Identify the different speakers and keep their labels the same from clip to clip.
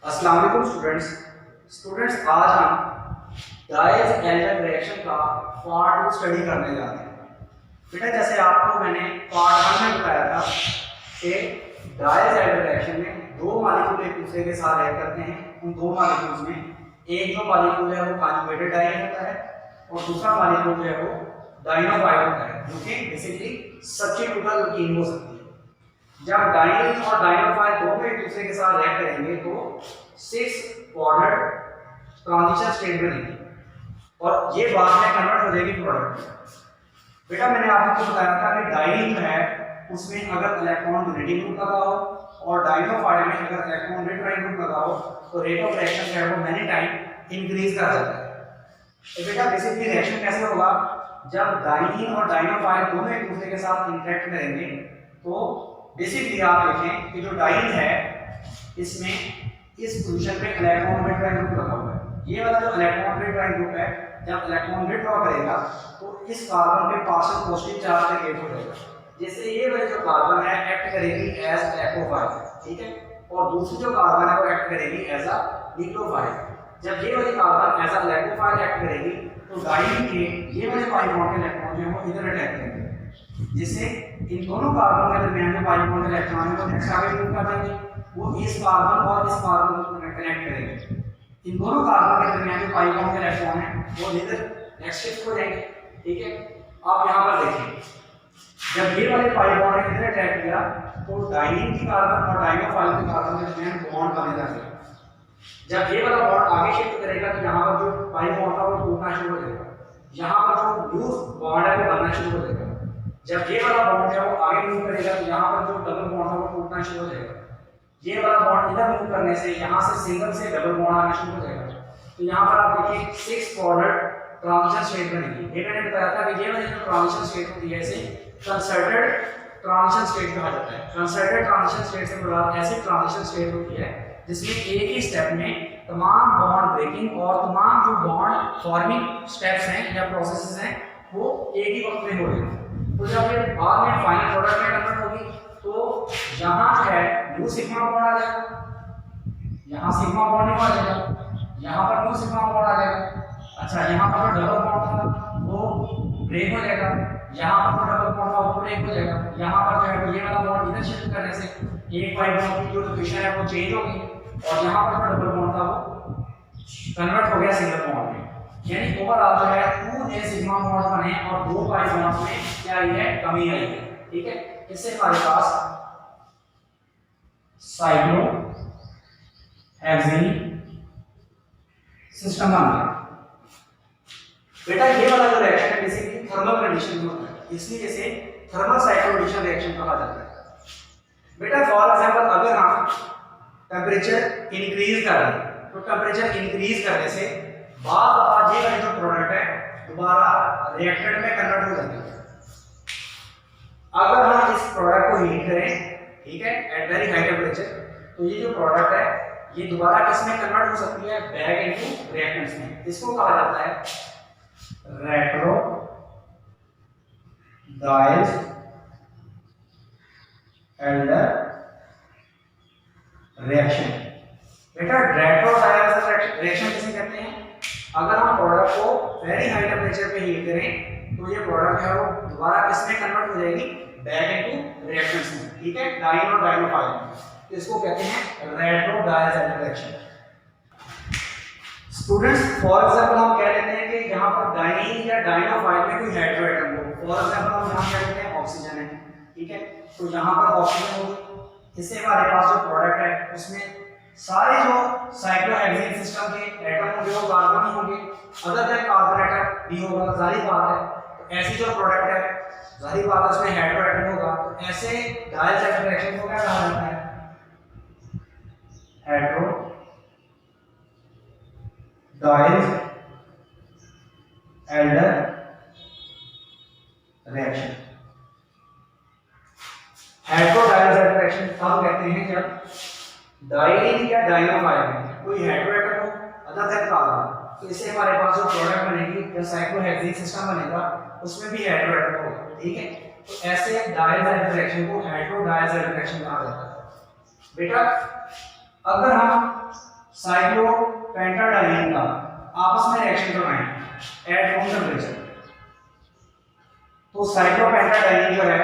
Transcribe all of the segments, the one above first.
Speaker 1: अस्सलाम वालेकुम स्टूडेंट्स आज हम डाइज एल्डर रिएक्शन का पार्ट 2 स्टडी करने जा रहे हैं। बेटा जैसे आपको मैंने पार्ट 1 में बताया था कि डाइज एल्डर रिएक्शन में दो मॉलिक्यूल एक दूसरे के साथ रिएक्ट करते हैं। उन दो मॉलिक्यूल्स में एक जो मॉलिक्यूल है वो कॉन्जुगेटेड डाइईन होता है और दूसरा मॉलिक्यूल जो है वो डाइनोफाइल होता है, जो कि बेसिकली सब्स्टिट्यूटल एल्कीन हो सकती है। जब डाइईन और डाइनोफाइल दोनों एक दूसरे के साथ रिएक्ट करेंगे तो 6 बॉन्डेड ट्रांजिशन स्टेट बनेगी और ये बाद में कन्वर्ट हो जाएगी प्रोडक्ट में। बेटा मैंने आपको बताया था कि डाइईन जो है उसमें अगर इलेक्ट्रॉन डोनेटिंग ग्रुप लगा हो और डाइनोफाइल में अगर इलेक्ट्रॉन रिट्राइंग ग्रुप लगा हो तो रेट ऑफ रिएक्शन जो है वो मैनी टाइम इंक्रीज कर जाता है। तो बेटा बेसिकली रिएक्शन कैसे होगा, जब डाइईन और डाइनोफाइल दोनों एक दूसरे के साथ इंटरेक्ट करेंगे तो बेसिकली आप देखें कि जो डाइईन है इसमें इस पोजीशन पे इलेक्ट्रॉन रिट्राइंग ग्रुप लगा हुआ है। ये वाला जो इलेक्ट्रॉन रिट्राइंग ग्रुप है जब इलेक्ट्रॉन विथड्रॉ करेगा तो इस कार्बन पे पार्शियल पॉजिटिव चार्ज का गेट हो जाएगा, जैसे ये वाली जो कार्बन है एक्ट करेगी एज इलेक्ट्रोफाइल, ठीक है, और दूसरी जो कार्बन है वो एक्ट करेगी एज अ न्यूक्लियोफाइल। जब ये वाली carbon as a electrophile act करेगी तो डाइईन के ये वाले पाई बॉन्ड के इलेक्ट्रॉन जो है वो इधर अटैक करेंगे, जिससे इन दोनों कार्बन के दरमियान जो पाई बॉन्ड के इलेक्ट्रॉन है वो नेक्स्ट आगे मूव कर जाएंगे, वो इस कार्बन और इस कार्बन को कनेक्ट करेंगे। इन दोनों कार्बन के दरमियान जो पाई बॉन्ड के इलेक्ट्रॉन है वो इधर नेक्स्ट शिफ्ट हो जाएंगे, ठीक है। आप यहां पर देखिए जब ये वाले पाई बॉन्ड ने इधर अटैक किया तो डाइईन की कार्बन और डाइनोफाइल के कार्बन के दरमियान बॉन्ड बने जाएगा। जब ये वाला बॉन्ड आगे शिफ्ट करेगा तो यहां पर जो पाई बॉन्ड था वो टूटना शुरू हो जाएगा, यहां पर जो न्यू बॉन्ड है वो बनना शुरू हो जाएगा। जब ये वाला बॉन्ड है वो आगे मूव करेगा तो यहां पर जो डबल बॉन्ड है वो टूटना शुरू हो जाएगा। ये वाला बॉन्ड इधर मूव करने से यहां से सिंगल से डबल बॉन्ड आना शुरू हो जाएगा। तो यहां पर आप देखिए 6 बॉन्डेड ट्रांजिशन स्टेट बनेगी। ये मैंने बताया था कि ये वाली जो ट्रांजिशन स्टेट होती है इसे कंसर्टेड ट्रांजिशन स्टेट कहा जाता है। कंसर्टेड ट्रांजिशन स्टेट से मुराद ऐसी ट्रांजिशन स्टेट होती है जिसमें एक ही स्टेप में तमाम बॉन्ड ब्रेकिंग और तमाम जो बॉन्ड फॉर्मिंग स्टेप्स हैं या प्रोसेसेस हैं वो एक ही वक्त में हो रहे हैं। तो जब ये बाद में फाइनल प्रोडक्ट में कन्वर्ट होगी तो यहाँ जो है न्यू सिग्मा बॉन्ड आ जाएगा, यहाँ सिग्मा बॉन्ड नहीं आ जाएगा, यहाँ पर न्यू सिग्मा बॉन्ड आ जाएगा। अच्छा यहाँ पर जो डबल बॉन्ड था वो ब्रेक हो जाएगा, यहाँ पर जो डबल बॉन्ड था वो ब्रेक हो जाएगा। यहाँ पर जो है ये वाला बॉन्ड इधर शिफ्ट करने से एक पाई बॉन्ड की जो लोकेशन है वो चेंज होगी और यहाँ पर जो डबल बॉन्ड था वो कन्वर्ट हो गया सिंगल बॉन्ड में। यानी ओवरऑल जो है 2 नए सिग्मा बॉन्ड बने और 2 पाई बॉन्ड्स में क्या आई है, कमी आई है, ठीक है। इससे हमारे पास साइक्लो हेक्सेन सिस्टम बन गया। बेटा ये वाला जो रिएक्शन है बेसिकली थर्मल कंडीशन में होता है, इसलिए इसे थर्मल साइक्लोएडिशन रिएक्शन कहा जाता है। बेटा फॉर एग्जांपल अगर हम टेंपरेचर इंक्रीज कर रहे हैं तो टेंपरेचर इंक्रीज करने से बाद दफा ये वाली जो प्रोडक्ट है दोबारा रिएक्टेंट में कन्वर्ट हो जाती है। अगर हम इस प्रोडक्ट को हीट करें, ठीक है, एट वेरी हाई टेंपरेचर, तो ये जो प्रोडक्ट है ये दोबारा किस में कन्वर्ट हो सकती है, बैक इनटू रिएक्टेंट्स में। इसको कहा जाता है रेट्रो डाइज एल्डर रिएक्शन। बेटा रेट्रो डाइज रिएक्शन किसे कहते हैं, अगर हम प्रोडक्ट को वेरी हाई टेंपरेचर पे हीट करें तो ये प्रोडक्ट है वो दोबारा किस में कन्वर्ट हो जाएगी, बैक इनटू रिएक्टेंट्स में, ठीक है, डाइईन और डाइनोफाइल। तो इसको कहते हैं retro Diels Alder reaction. Students for example हम कह लेते हैं कि यहां पर डाइईन या डाइनोफाइल में कोई हेटेरो एटम हो। फॉर एग्जांपल हम यहां कह लेते हैं ऑक्सीजन है, ठीक है, तो यहां पर ऑक्सीजन होगी, इससे हमारे पास जो प्रोडक्ट है उसमें सारे जो साइक्लोहेक्सेन सिस्टम के एटम होंगे वो कार्बन ही होंगे, अदर देन कार्बन एटम भी होगा, जाहिर बात है। तो ऐसी जो प्रोडक्ट है जाहिर बात है उसमें हेटेरो एटम होगा, तो ऐसे डाइज एल्डर रिएक्शन को क्या कहा जाता है, hetero Diels Alder reaction. Hetero Diels Alder reaction हम कहते हैं जब डाइईन या डाइनोफाइल में कोई हेटेरो एटम हो अदर देन कार्बन, तो इससे हमारे पास जो प्रोडक्ट बनेगी या साइक्लोहेक्सेन सिस्टम बनेगा उसमें भी हेटेरो एटम होगा, ठीक है। तो ऐसे डाइज एल्डर रिएक्शन को हेटेरो डाइज एल्डर रिएक्शन कहा जाता है। बेटा अगर हम साइक्लोपेंटाडाइन का आपस में रिएक्शन करवाएं एट रूम टेम्परेचर। तो साइक्लोपेंटाडाइन जो है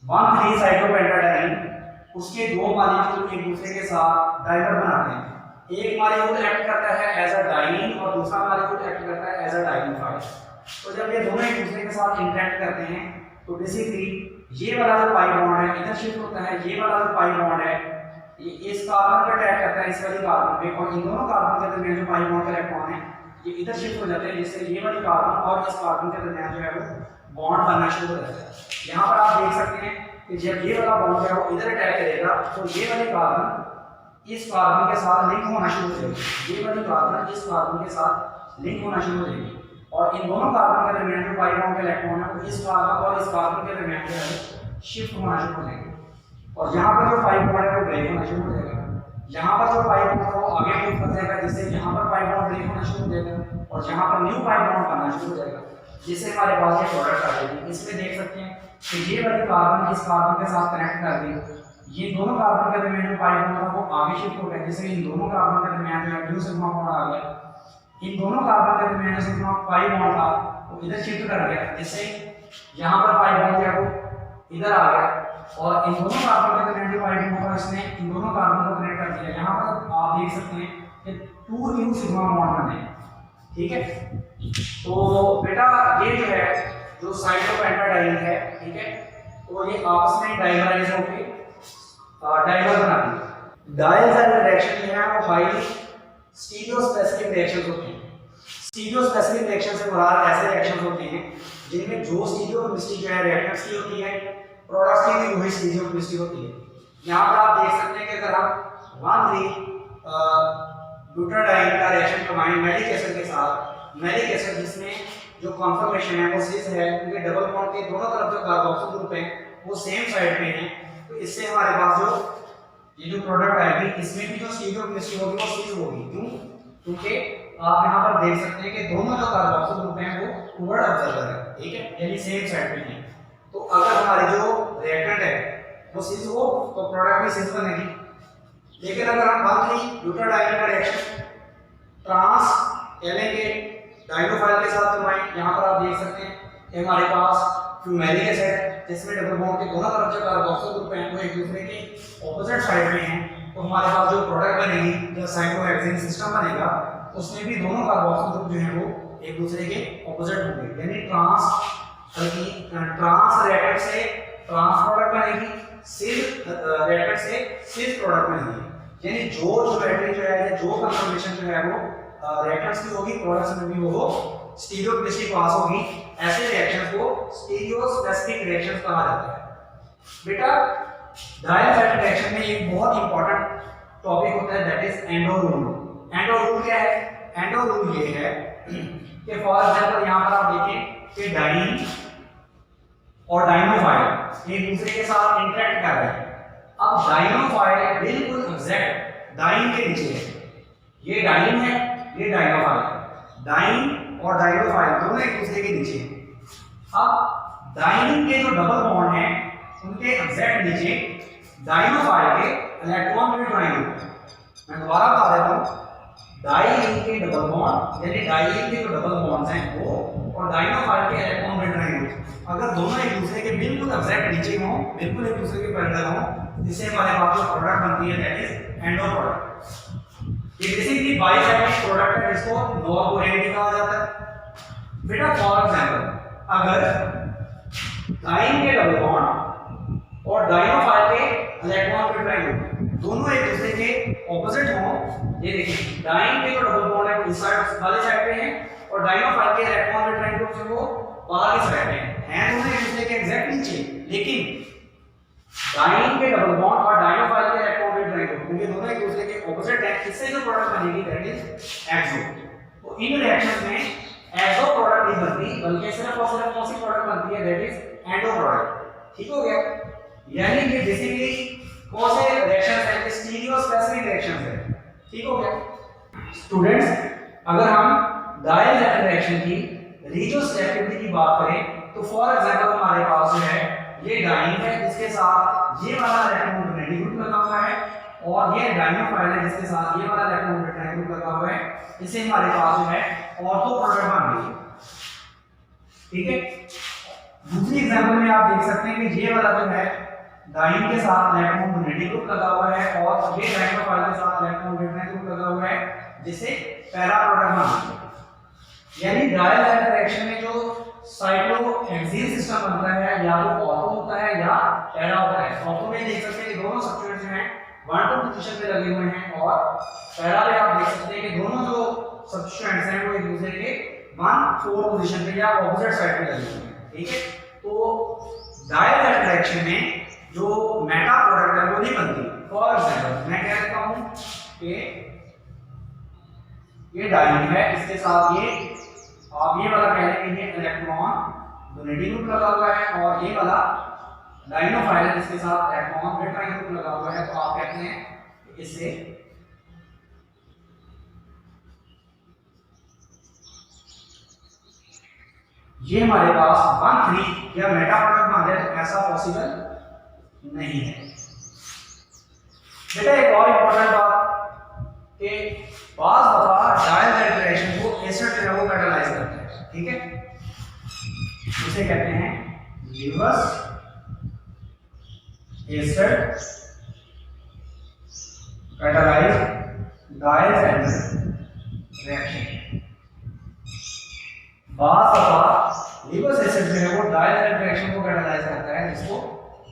Speaker 1: 1,3 साइक्लोपेंटाडाइन, उसके दो मॉलिक्यूल एक दूसरे के साथ डाइमर बनाते हैं। एक मॉलिक्यूल एक्ट करता है एज अ डाइन और दूसरा मॉलिक्यूल एक्ट करता है एज अ डाइनोफाइल। तो जब ये दोनों एक दूसरे के साथ इंटरेक्ट करते हैं तो बेसिकली ये वाला जो पाई बॉन्ड है इधर शिफ्ट होता है, ये वाला जो पाई बॉन्ड है ये इस कार्बन पर अटैक करता है इस वाली कार्बन पे, और इन दोनों कार्बन के दरमियान जो पाई बॉन्ड का इलेक्ट्रॉन है ये इधर शिफ्ट हो जाते हैं, जिससे ये वाली कार्बन और इस कार्बन के दरमियान जो है वो बॉन्ड बनना शुरू हो जाता है। यहाँ पर आप देख सकते हैं कि जब ये वाला बॉन्ड है वो इधर अटैक करेगा तो ये वाली कार्बन इस कार्बन के साथ लिंक होना शुरू हो जाएगी, ये वाली कार्बन इस कार्बन के साथ लिंक होना शुरू हो जाएगी, और इन दोनों कार्बन के दरमियान जो पाई बॉन्ड का इलेक्ट्रॉन है वो इस कार्बन और इस कार्बन के दरमियान जो है शिफ्ट होना शुरू हो जाएगा, और यहाँ पर जो पाई बॉन्ड है वो ब्रेक होना शुरू हो जाएगा। यहाँ पर जो पाई बॉन्ड है वो आगे मूव कर जाएगा, जिससे यहाँ पर पाई बॉन्ड ब्रेक होना शुरू हो जाएगा और यहाँ पर न्यू पाई बॉन्ड बनना शुरू हो जाएगा, जिससे हमारे पास ये प्रोडक्ट आ जाएगी। इसमें देख सकते हैं कि ये वाली कार्बन इस कार्बन के साथ कनेक्ट कर दी, ये दोनों कार्बन के दरमियान जो पाई बॉन्ड है वो आगे शिफ्ट हो गया, जिससे इन दोनों कार्बन के दरमियान जो है न्यू सिग्मा बॉन्ड आ गया। इन दोनों कार्बन के दरमियान जो सिग्मा पाई बॉन्ड था वो इधर शिफ्ट कर गया, जिससे यहाँ पर पाई बॉन्ड जो है वो इधर आ गया, और इन दोनों कार्बन के दरमियान जो पाई बॉन्ड था इसने इन दोनों कार्बन को कनेक्ट कर दिया। यहाँ पर आप देख सकते हैं कि 2 न्यू सिग्मा बॉन्ड बने, ठीक है। तो बेटा ये जो है जो साइक्लोपेंटाडाइन है, ठीक है, तो ये आपस में डाइमराइज होकर डाइमर बनाती है। डाइमर रिएक्शन जो है वो हाईली स्टीरियोस्पेसिफिक रिएक्शंस होते हैं। स्टीरियोस्पेसिफिक रिएक्शन से मुराद ऐसे रिएक्शंस होते हैं जिनमें जो स्टीरियोकेमिस्ट्री जो है रिएक्टेंट्स की होती है, प्रोडक्ट्स की भी वही स्टीरियोकेमिस्ट्री होती है। यहाँ पर आप देख सकते हैं कि अगर हम 1,3 ब्यूटाडाइन का रिएक्शन करवाएं मैलिक एसिड के साथ, मैलिक एसिड जिसमें जो कॉन्फर्मेशन है वो सिस है, क्योंकि डबल बॉन्ड के दोनों तरफ जो कार्बोक्सिल ग्रुप है वो सेम साइड पे हैं, तो इससे हमारे पास जो ये जो प्रोडक्ट आएगी इसमें भी जो स्टीरियोकेमिस्ट्री होगी वो सिस होगी। क्यों? क्योंकि आप यहाँ पर देख सकते हैं कि दोनों जो कार्बोक्सिल ग्रुप हैं वो टुवर्ड ऑब्जर्वर है, ठीक है, यानी सेम साइड पे हैं। तो अगर हमारी जो रिएक्टेंट है वो सिस हो तो प्रोडक्ट भी सिस बनेगी। लेकिन अगर हम 1,3 ब्यूटाडाइन का रिएक्शन ट्रांस एले के डाइनोफाइल के साथ करवाएं, यहाँ पर आप देख सकते हैं कि हमारे पास मैलिक एसिड है जिसमें डबल बॉन्ड के दोनों तरफ जो कार्बोक्सिल ग्रुप हैं वो एक दूसरे के ऑपोजिट साइड में हैं, तो हमारे पास जो प्रोडक्ट बनेगी जो साइक्लोहेक्सेन सिस्टम बनेगा उसमें भी दोनों कार्बोक्सिल ग्रुप जो हैं वो एक दूसरे के ऑपोजिट होंगे, यानी ट्रांस रिएक्टेंट से ट्रांस प्रोडक्ट बनेगी, सिस रिएक्टेंट से सिस प्रोडक्ट बनेगी, यानी जो ज्योमेट्री जो है या जो कन्फर्मेशन जो है वो रिएक्टेंट्स की होगी, प्रोडक्ट्स में भी वो स्टीरियोकेमिस्ट्री पास होगी। ऐसे रिएक्शंस को स्टीरियोस्पेसिफिक रिएक्शंस कहा जाता है। बेटा डायलैक्ट्रिक रिएक्शन में एक बहुत इंपॉर्टेंट टॉपिक होता है that is endo rule. Endo rule क्या है? एंडो रूल ये है कि फॉर एग्जांपल यहां पर आप देखें कि डाइन और डाइनोफाइल एक दूसरे के साथ इंटरेक्ट कर रहे हैं। अब डाइनोफाइल बिल्कुल एग्जैक्ट डाइन के नीचे है, ये डाइन है, ये डाइनोफाइल है। डाइन और डाइनोफाइल दोनों एक दूसरे के नीचे हैं। अब डाइन के जो डबल बॉन्ड हैं उनके एग्जैक्ट नीचे डाइनोफाइल के इलेक्ट्रॉन भी ड्राइंग होते हैं। मैं दोबारा बता देता हूं, डाइन के डबल बॉन्ड यानी डाइन के जो डबल बॉन्ड्स हैं वो और डाइनोफाइल के इलेक्ट्रॉन भी ड्राइंग होते हैं। अगर दोनों एक दूसरे के बिल्कुल एग्जैक्ट नीचे हों, बिल्कुल एक दूसरे के पैरेलल हों, जिससे हमारे पास जो प्रोडक्ट बनती है दैट इज एंडो प्रोडक्ट। ये बेसिकली बाइसेक्टिव प्रोडक्ट है जिसको नॉन कोहेरेंट कहा जाता है। बेटा फॉर एग्जांपल अगर डाइन के डबल बॉन्ड और डाइनोफाइल के इलेक्ट्रॉन पे ड्राइंग दोनों एक दूसरे के ऑपोजिट हों, ये देखिए डाइन के जो डबल बॉन्ड है इस साइड वाले साइड पे हैं और डाइनोफाइल के इलेक्ट्रॉन पे ड्राइंग जो वो बाहर की साइड पे हैं दोनों एक दूसरे के एग्जैक्ट नीचे, लेकिन डाइन के डबल बॉन्ड और डाइनोफाइल के इलेक्ट्रॉन पे ड्राइंग क्योंकि दोनों एक दूसरे के ऑपोजिट हैं, इससे जो प्रोडक्ट बनेगी दैट इज एक्सो। तो इन रिएक्शंस में एक्सो प्रोडक्ट नहीं बनती बल्कि सिर्फ और सिर्फ कौन सी प्रोडक्ट बनती है दैट इज एंडो प्रोडक्ट। ठीक हो गया? यानी कि बेसिकली कौन से रिएक्शंस हैं? स्टीरियोस्पेसिफिक रिएक्शंस हैं। ठीक हो गया? स्टूडेंट्स अगर हम डाइइलेक्ट्रिक रिएक्शन की रिजियोसेलेक्टिविटी की बात करें तो फॉर एग्जांपल हमारे पास जो है ये डाइन है जिसके साथ ये वाला इलेक्ट्रॉन डोनेटिंग ग्रुप लगा हुआ है और ये डाइनोफाइल है जिसके साथ ये वाला इलेक्ट्रॉन रिटर्न ग्रुप लगा हुआ है, इसे हमारे पास जो है ऑर्थो प्रोडक्ट मान लीजिए। ठीक है, दूसरी एग्जांपल में आप देख सकते हैं कि ये वाला जो है डाइन के साथ इलेक्ट्रॉन डोनेटिंग ग्रुप लगा हुआ है और ये डाइनोफाइल के साथ इलेक्ट्रॉन रिटर्न ग्रुप लगा हुआ है, जिसे पैरा प्रोडक्ट मान लीजिए। यानी डायल रिएक्शन में जो साइक्लोहेक्सेन सिस्टम बनता है या वो ऑर्थो होता है या पैरा होता है। ऑर्थो में देख सकते हैं कि दोनों सब्स्टिट्यूएंट्स जो हैं 1-2 पोजीशन पे लगे हुए हैं और पैरा में आप देख सकते हैं कि दोनों जो सब्स्टिट्यूएंट्स हैं वो एक दूसरे के 1-4 पोजीशन पे या ऑपोजिट साइड पे लगे हुए हैं। ठीक है, तो डायल रिएक्शन में जो मेटा प्रोडक्ट है वो नहीं बनती। फॉर एग्जांपल मैं कह देता हूं कि ये डाइन है, इसके साथ ये आप ये वाला कह लें कि ये इलेक्ट्रॉन डोनेटिंग ग्रुप लगा हुआ है और ये वाला डाइनोफाइल है जिसके साथ इलेक्ट्रॉन रिटर्निंग ग्रुप लगा हुआ है, तो आप कहते हैं कि इससे ये हमारे पास 1-3 या मेटा प्रोडक्ट मान जाए, तो ऐसा पॉसिबल नहीं है। बेटा एक और इंपॉर्टेंट बात कि बाज दफा डायल रिएक्शन को एसिड जो है वो कैटालाइज करता है। ठीक है, इसे कहते हैं reverse acid catalyse dial reaction. बाज दफा रिवर्स एसिड जो है वो डायल रिएक्शन को कैटालाइज करता है, जिसको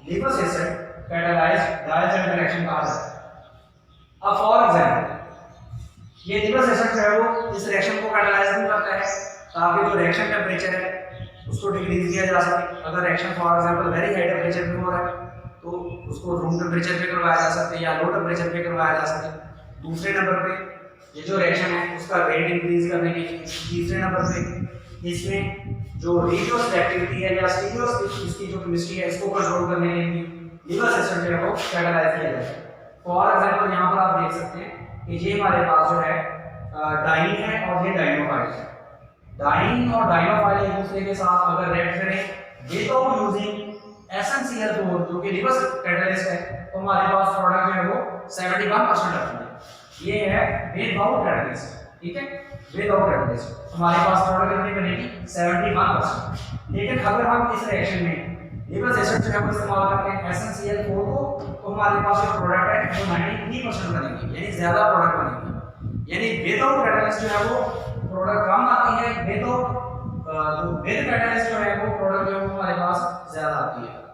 Speaker 1: reverse acid catalyse dial reaction कहा जाता है। अब फॉर एग्जांपल ये रिवर्स एसिड जो है वो इस रिएक्शन को कैटालाइज नहीं करता है ताकि जो रिएक्शन टेंपरेचर है उसको डिक्रीज किया जा सके। अगर reaction for example very high temperature पे हो रहा है तो उसको रूम टेंपरेचर पे करवाया जा सकता है या लो टेंपरेचर पे करवाया जा सकता है। दूसरे नंबर पे ये जो रिएक्शन है उसका रेट इंक्रीज करने के लिए। तीसरे नंबर पे इसमें जो रेडियो एक्टिविटी है या स्टीरियो इसकी जो केमिस्ट्री है इसको कंट्रोल करने के लिए रिवर्स एसिड जो है वो कैटालाइज किया जाता है। फॉर एग्जांपल यहाँ पर आप देख सकते हैं कि ये हमारे पास जो है डाइन है और ये डाइनोफाइल है। डाइन और डाइनोफाइल एक दूसरे के साथ अगर रिएक्ट करें विदाउट यूजिंग SnCl4 जो कि रिवर्स कैटालिस्ट है, तो हमारे पास प्रोडक्ट जो है वो 71% आती है। ये है विदाउट कैटालिस्ट। ठीक है, विदाउट कैटालिस्ट हमारे पास प्रोडक्ट कितनी बनेगी 71%। लेकिन अगर हम इस रिएक्शन में रिवर्स एसिड जो है वो इस्तेमाल करते हैं SnCl4 को, तो हमारे पास जो प्रोडक्ट है वो 93% बनेगी, यानी ज्यादा प्रोडक्ट बनेगी। यानी विदाउट कैटालिस्ट जो है वो प्रोडक्ट कम आती है, विदाउट विद कैटालिस्ट जो है वो प्रोडक्ट जो है वो हमारे पास ज्यादा आती है।